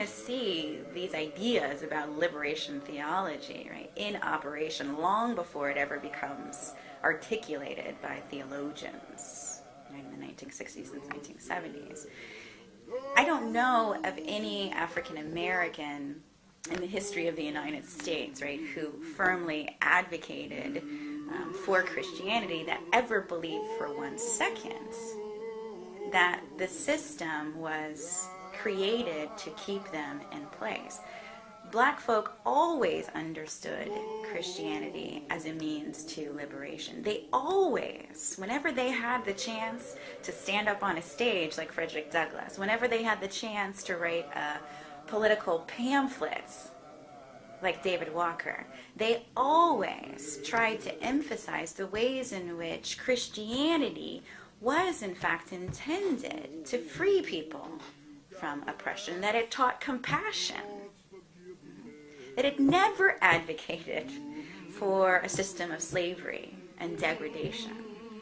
see these ideas about liberation theology, right, in operation long before it ever becomes articulated by theologians, right, in the 1960s and 1970s. I don't know of any African American in the history of the United States, right, who firmly advocated for Christianity that ever believed for 1 second that the system was created to keep them in place. Black folk always understood Christianity as a means to liberation. They always, whenever they had the chance to stand up on a stage like Frederick Douglass, whenever they had the chance to write political pamphlets like David Walker, they always tried to emphasize the ways in which Christianity was in fact intended to free people from oppression, that it taught compassion, that it never advocated for a system of slavery and degradation.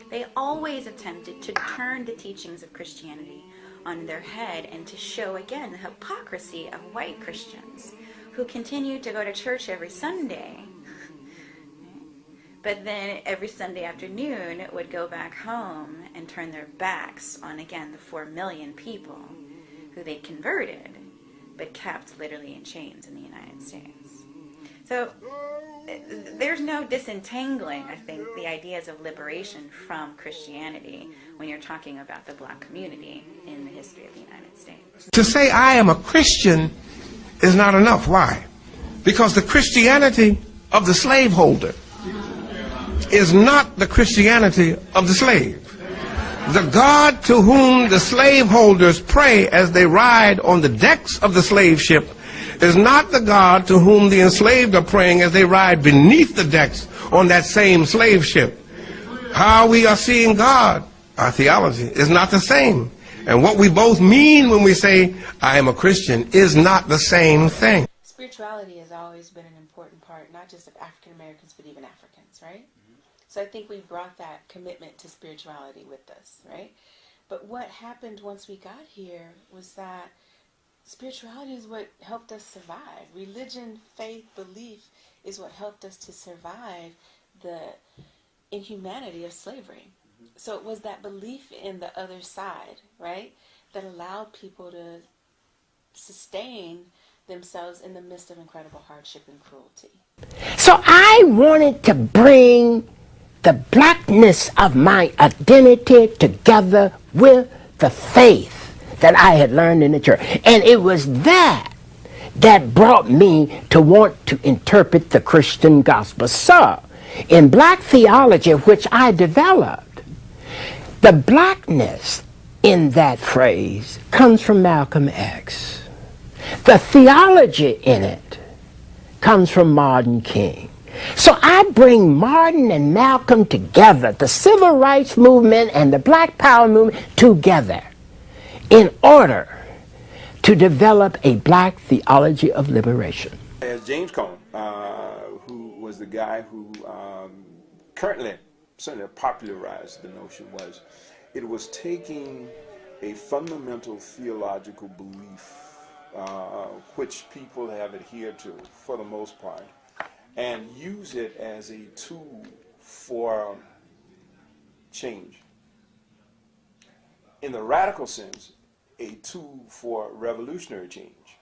They always attempted to turn the teachings of Christianity on their head and to show again the hypocrisy of white Christians who continued to go to church every Sunday, but then every Sunday afternoon would go back home and turn their backs on, again, the 4 million people who they converted, but kept literally in chains in the United States. So there's no disentangling, I think, the ideas of liberation from Christianity when you're talking about the black community in the history of the United States. To say I am a Christian is not enough. Why? Because the Christianity of the slaveholder is not the Christianity of the slave. The God to whom the slaveholders pray as they ride on the decks of the slave ship is not the God to whom the enslaved are praying as they ride beneath the decks on that same slave ship. How we are seeing God, our theology, is not the same. And what we both mean when we say, I am a Christian, is not the same thing. Spirituality has always been an important part, not just of African Americans, but even Africans, right? So I think we brought that commitment to spirituality with us, right? But what happened once we got here was that spirituality is what helped us survive. Religion, faith, belief is what helped us to survive the inhumanity of slavery. So it was that belief in the other side, right, that allowed people to sustain themselves in the midst of incredible hardship and cruelty. So I wanted to bring the blackness of my identity together with the faith that I had learned in the church. And it was that brought me to want to interpret the Christian gospel. So, in black theology, which I developed, the blackness in that phrase comes from Malcolm X. The theology in it comes from Martin King. So I bring Martin and Malcolm together, the civil rights movement and the black power movement together in order to develop a black theology of liberation. As James Cone, who was the guy who currently certainly popularized the notion, it was taking a fundamental theological belief which people have adhered to for the most part, and use it as a tool for change. In the radical sense, a tool for revolutionary change.